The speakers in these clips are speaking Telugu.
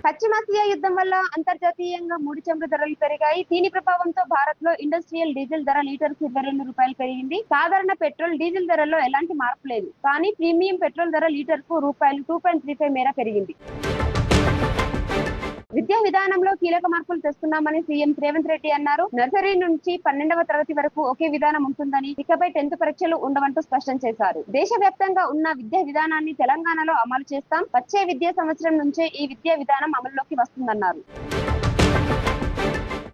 పశ్చిమాసియా యుద్ధం వల్ల అంతర్జాతీయంగా ముడి చమురు ధరలు పెరిగాయి. దీని ప్రభావంతో భారత్ లో ఇండస్ట్రియల్ డీజిల్ ధర లీటర్కు రూ. 22 పెరిగింది. సాధారణ పెట్రోల్, డీజిల్ ధరల్లో ఎలాంటి మార్పు లేదు. కానీ ప్రీమియం పెట్రోల్ ధర లీటర్కు రూపాయలు 2.35 మేర పెరిగింది. విద్యా విధానంలో కీలక మార్పులు తెస్తున్నామని సీఎం రేవంత్ రెడ్డి అన్నారు. నర్సరీ నుంచి 12వ తరగతి వరకు ఒకే విధానం ఉంటుందని, ఇకపై 10th పరీక్షలు ఉండవంటూ స్పష్టం చేశారు. దేశవ్యాప్తంగా ఉన్న విద్యా విధానాన్ని తెలంగాణలో అమలు చేస్తాం. వచ్చే విద్యా సంవత్సరం నుంచే ఈ విద్యా విధానం అమల్లోకి వస్తుందన్నారు.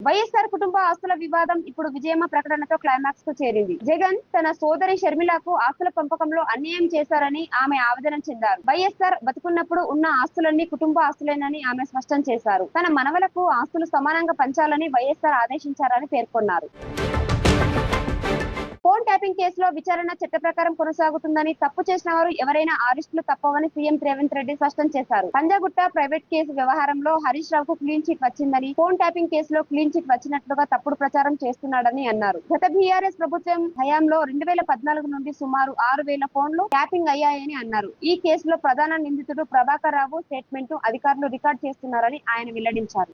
వైఎస్ఆర్ కుటుంబ ఆస్తుల వివాదం ఇప్పుడు విజయమ్మ ప్రకటనతో క్లైమాక్స్ కు చేరింది. జగన్ తన సోదరి షర్మిలకు ఆస్తుల పంపకంలో అన్యాయం చేశారని ఆమె ఆవేదన చెందారు. వైఎస్ఆర్ బతుకున్నప్పుడు ఉన్న ఆస్తులన్నీ కుటుంబ ఆస్తులేనని ఆమె స్పష్టం చేశారు. తన మనవలకు ఆస్తులు సమానంగా పంచాలని వైఎస్ఆర్ ఆదేశించారని పేర్కొన్నారు. ఫోన్ ట్యాపింగ్ కేసులో విచారణ చట్ట ప్రకారం కొనసాగుతుందని, తప్పు చేసిన వారు ఎవరైనా అరెస్టులు తప్పవని సీఎం రేవంత్ రెడ్డి స్పష్టం చేశారు. పంజాగుట్ట ప్రైవేట్ కేసు వ్యవహారంలో హరీష్ రావుకు క్లీన్ చిట్ వచ్చిందని, ఫోన్ ట్యాపింగ్ కేసులో క్లీన్ చిట్ వచ్చినట్లుగా తప్పుడు ప్రచారం చేస్తున్నాడని అన్నారు. గత బీఆర్ఎస్ ప్రభుత్వం హయాంలో 2014 నుండి సుమారు 6,000 ఫోన్లు ట్యాపింగ్ అయ్యాయని అన్నారు. ఈ కేసులో ప్రధాన నిందితుడు ప్రభాకర్ రావు స్టేట్మెంట్ అధికారులు రికార్డు చేస్తున్నారని ఆయన వెల్లడించారు.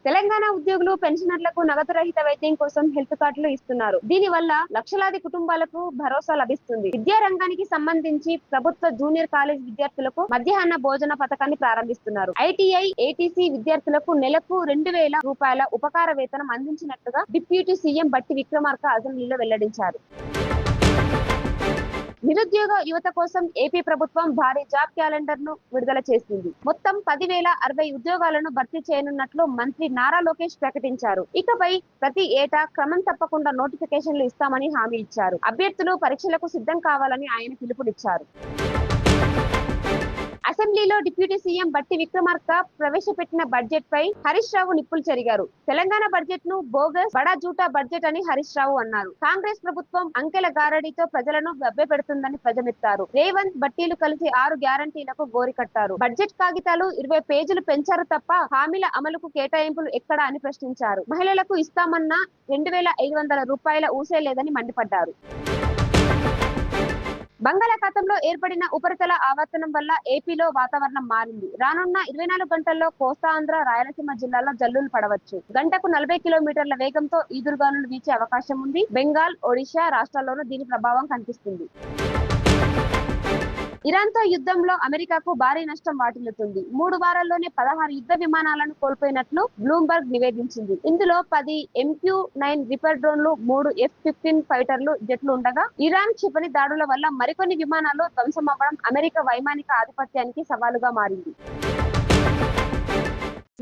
తెలంగాణ ఉద్యోగులు, పెన్షనర్లకు నగదు రహిత వైద్యం కోసం హెల్త్ కార్డులు ఇస్తున్నారు. దీని వల్ల లక్షలాది కుటుంబాలకు భరోసా లభిస్తుంది. విద్యా రంగానికి సంబంధించి ప్రభుత్వ జూనియర్ కాలేజ్ విద్యార్థులకు మధ్యాహ్న భోజన పథకాన్ని ప్రారంభిస్తున్నారు. ఐటీఐ, ఏటీసీ విద్యార్థులకు నెలకు 2,000 రూపాయల ఉపకార వేతనం అందించినట్లుగా డిప్యూటీ సీఎం బట్టి విక్రమార్క అసెంబ్లీలో వెల్లడించారు. నిరుద్యోగ యువత కోసం ఏపీ ప్రభుత్వం భారీ జాబ్ క్యాలెండర్ ను విడుదల చేసింది. మొత్తం 10,060 ఉద్యోగాలను భర్తీ చేయనున్నట్లు మంత్రి నారా లోకేష్ ప్రకటించారు. ఇకపై ప్రతి ఏటా క్రమం తప్పకుండా నోటిఫికేషన్లు ఇస్తామని హామీ ఇచ్చారు. అభ్యర్థులు పరీక్షలకు సిద్ధం కావాలని ఆయన పిలుపునిచ్చారు. అసెంబ్లీలో డిప్యూటీ సీఎం బట్టి విక్రమార్క ప్రవేశపెట్టిన బడ్జెట్ పై హరీష్ రావు నిప్పులు చెరిగారు. తెలంగాణ బడ్జెట్ ను బోగస్, బడా జూటా బడ్జెట్ అని హరీష్ రావు అన్నారు. కాంగ్రెస్ ప్రభుత్వం అంకెల గారడీతో ప్రజలను గబ్బెపెడుతుందని ధ్వజమెత్తారు. రేవంత్, బట్టీలు కలిసి 6 గ్యారంటీలకు గోరి కట్టారు. బడ్జెట్ కాగితాలు 20 పేజీలు పెంచారు తప్ప హామీల అమలుకు కేటాయింపులు ఎక్కడా అని ప్రశ్నించారు. మహిళలకు ఇస్తామన్న 2,500 రూపాయల ఊసే లేదని మండిపడ్డారు. బంగాళాఖాతంలో ఏర్పడిన ఉపరితల ఆవర్తనం వల్ల ఏపీలో వాతావరణం మారింది. రానున్న 24 గంటల్లో కోస్తాంధ్ర, రాయలసీమ జిల్లాల్లో జల్లులు పడవచ్చు. గంటకు 40 కిలోమీటర్ల వేగంతో ఈదురుగాలులు వీచే అవకాశం ఉంది. బెంగాల్, ఒడిశా రాష్ట్రాల్లోనూ దీని ప్రభావం కనిపిస్తుంది. ఇరాన్తో యుద్ధంలో అమెరికాకు భారీ నష్టం వాటిల్లుతుంది. 3 వారాల్లోనే 16 యుద్ధ విమానాలను కోల్పోయినట్లు బ్లూంబర్గ్ నివేదించింది. ఇందులో 10 MQ-9 రిపర్ డ్రోన్లు, 3 F-15 ఫైటర్లు జెట్లు ఉండగా, ఇరాన్ క్షిపణి దాడుల వల్ల మరికొన్ని విమానాలు ధ్వంసమవ్వడం అమెరికా వైమానిక ఆధిపత్యానికి సవాలుగా మారింది.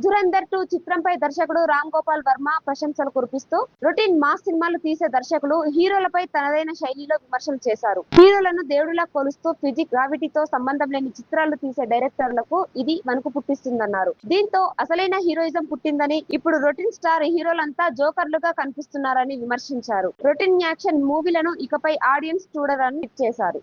ధురంధర్ 2 చిత్రంపై దర్శకుడు రామ్ గోపాల్ వర్మ ప్రశంసలు కురిపిస్తూ, రొటీన్ మాస్ సినిమాలు తీసే దర్శకులు హీరోలపై తనదైన శైలిలో విమర్శలు చేశారు. హీరోలను దేవుడిలా కొలుస్తూ ఫిజిక్, గ్రావిటీతో సంబంధం లేని చిత్రాలు తీసే డైరెక్టర్లకు ఇది వణుకు పుట్టిస్తుందన్నారు. దీంతో అసలైన హీరోయిజం పుట్టిందని, ఇప్పుడు రొటీన్ స్టార్ హీరోలంతా జోకర్లుగా కనిపిస్తున్నారని విమర్శించారు. రొటీన్ యాక్షన్ మూవీలను ఇకపై ఆడియన్స్ చూడరని ట్వీట్ చేశారు.